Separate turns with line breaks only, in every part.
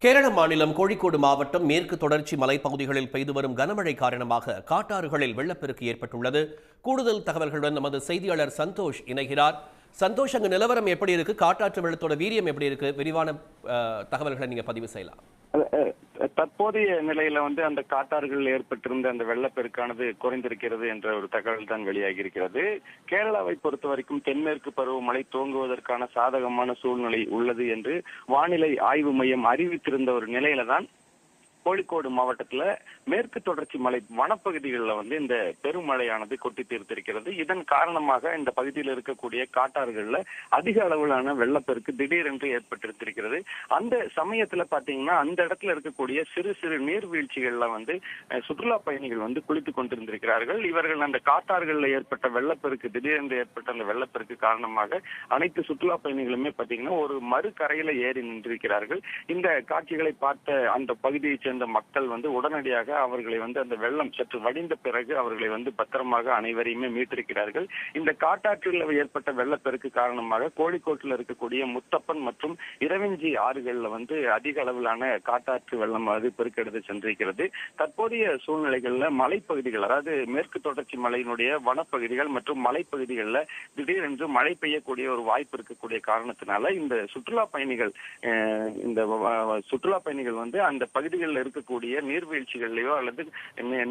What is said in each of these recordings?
கேரள மாநிலம் கோழிக்கோடு மாவட்டம் மேற்கு தொடர்ச்சி மலைப்பகுதிகளில் பெய்து வரும் கனமழை காரணமாக காட்டாறுகளில் வெள்ளப்பெருக்கு ஏற்பட்டுள்ளது. கூடுதல் தகவல்களுடன் நமது செய்தியாளர் சந்தோஷ் இணைகிறார். சந்தோஷ், அங்கு நிலவரம் எப்படி இருக்கு? காட்டாற்று வெள்ளத்தோட வீரியம் எப்படி இருக்கு? விரிவான தகவல்களை நீங்க பதிவு செய்யலாம்.
தற்போதைய நிலையில அந்த காட்டாறுகளில் ஏற்பட்டிருந்த அந்த வெள்ளப்பெருக்கானது குறைந்திருக்கிறது என்ற ஒரு தகவல் தான் வெளியாகி இருக்கிறது. கேரளாவை பொறுத்த வரைக்கும் தென்மேற்கு பருவமழை துவங்குவதற்கான சாதகமான சூழ்நிலை உள்ளது என்று வானிலை ஆய்வு மையம் அறிவித்திருந்த ஒரு நிலையில தான் கோழிக்கோடு மாவட்டத்துல மேற்கு தொடர்ச்சி மலை வனப்பகுதிகளில் இந்த பெருமழையானது கொட்டி தீர்த்திருக்கிறது. இதன் காரணமாக இந்த பகுதியில் இருக்கக்கூடிய காட்டாறுகள்ல அதிக அளவிலான வெள்ளப்பெருக்கு திடீரென்று ஏற்பட்டிருக்கிறது. அந்த சமயத்துல பாத்தீங்கன்னா அந்த இடத்துல இருக்கக்கூடிய சிறு சிறு நீர்வீழ்ச்சிகள்ல சுற்றுலா பயணிகள் குளித்துக் கொண்டிருந்திருக்கிறார்கள். இவர்கள் அந்த காட்டாறுகள்ல ஏற்பட்ட வெள்ளப்பெருக்கு திடீரென்று ஏற்பட்ட அந்த வெள்ளப்பெருக்கு காரணமாக அனைத்து சுற்றுலா பயணிகளுமே பாத்தீங்கன்னா ஒரு மறு கரையில ஏறி நின்றிருக்கிறார்கள். இந்த காட்சிகளை பார்த்த அந்த பகுதியை சேர்ந்த மக்கள் உடனடியாக அவர்களை அந்த வெள்ளம் சற்று வடிந்த பிறகு அவர்களை பத்திரமாக அனைவரையுமே மீட்டிருக்கிறார்கள். இந்த காட்டாற்றில் ஏற்பட்ட வெள்ளப்பெருக்கு காரணமாக கோழிக்கோட்டில் இருக்கக்கூடிய முத்தப்பன் மற்றும் இரவிஞ்சி ஆறுகள்ல அதிக அளவிலான காட்டாற்று வெள்ளம் பெருக்கெடுத்து சென்றிருக்கிறது. தற்போதைய சூழ்நிலைகள்ல மலைப்பகுதிகள், அதாவது மேற்கு தொடர்ச்சி மலையினுடைய வனப்பகுதிகள் மற்றும் மலைப்பகுதிகளில் திடீரென்று மழை பெய்யக்கூடிய ஒரு வாய்ப்பு இருக்கக்கூடிய காரணத்தினால இந்த சுற்றுலா பயணிகள் அந்த பகுதிகளில் இருக்கக்கூடிய நீர்வீழ்ச்சிகள்லயோ அல்லது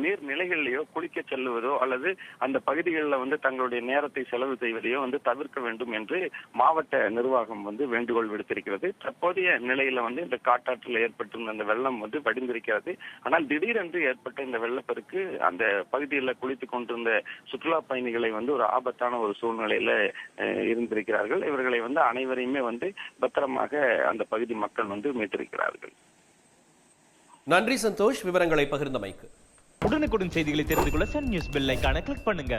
நீர்நிலைகள்லயோ குளிக்க செல்லுவதோ அல்லது அந்த பகுதிகளில் தங்களுடைய நேரத்தை செலவு செய்வதையோ தவிர்க்க வேண்டும் என்று மாவட்ட நிர்வாகம் வேண்டுகோள் விடுத்திருக்கிறது. தற்போதைய நிலையில இந்த காட்டாற்றில் ஏற்பட்டிருந்த அந்த வெள்ளம் வடிந்திருக்கிறது. ஆனால் திடீரென்று ஏற்பட்ட இந்த வெள்ளப்பெருக்கு அந்த பகுதியில் குளித்துக் கொண்டிருந்த சுற்றுலா பயணிகளை ஒரு ஆபத்தான ஒரு சூழ்நிலையில இருந்திருக்கிறார்கள். இவர்களை அனைவரையுமே பத்திரமாக அந்த பகுதி மக்கள் மீட்டிருக்கிறார்கள்.
நன்றி சந்தோஷ், விவரங்களை பகிர்ந்தமைக்கு.
உடனுக்குடன் செய்திகளை தெரிந்து கொள்ள சன் நியூஸ் பெல் ஐகானை கிளிக் பண்ணுங்க.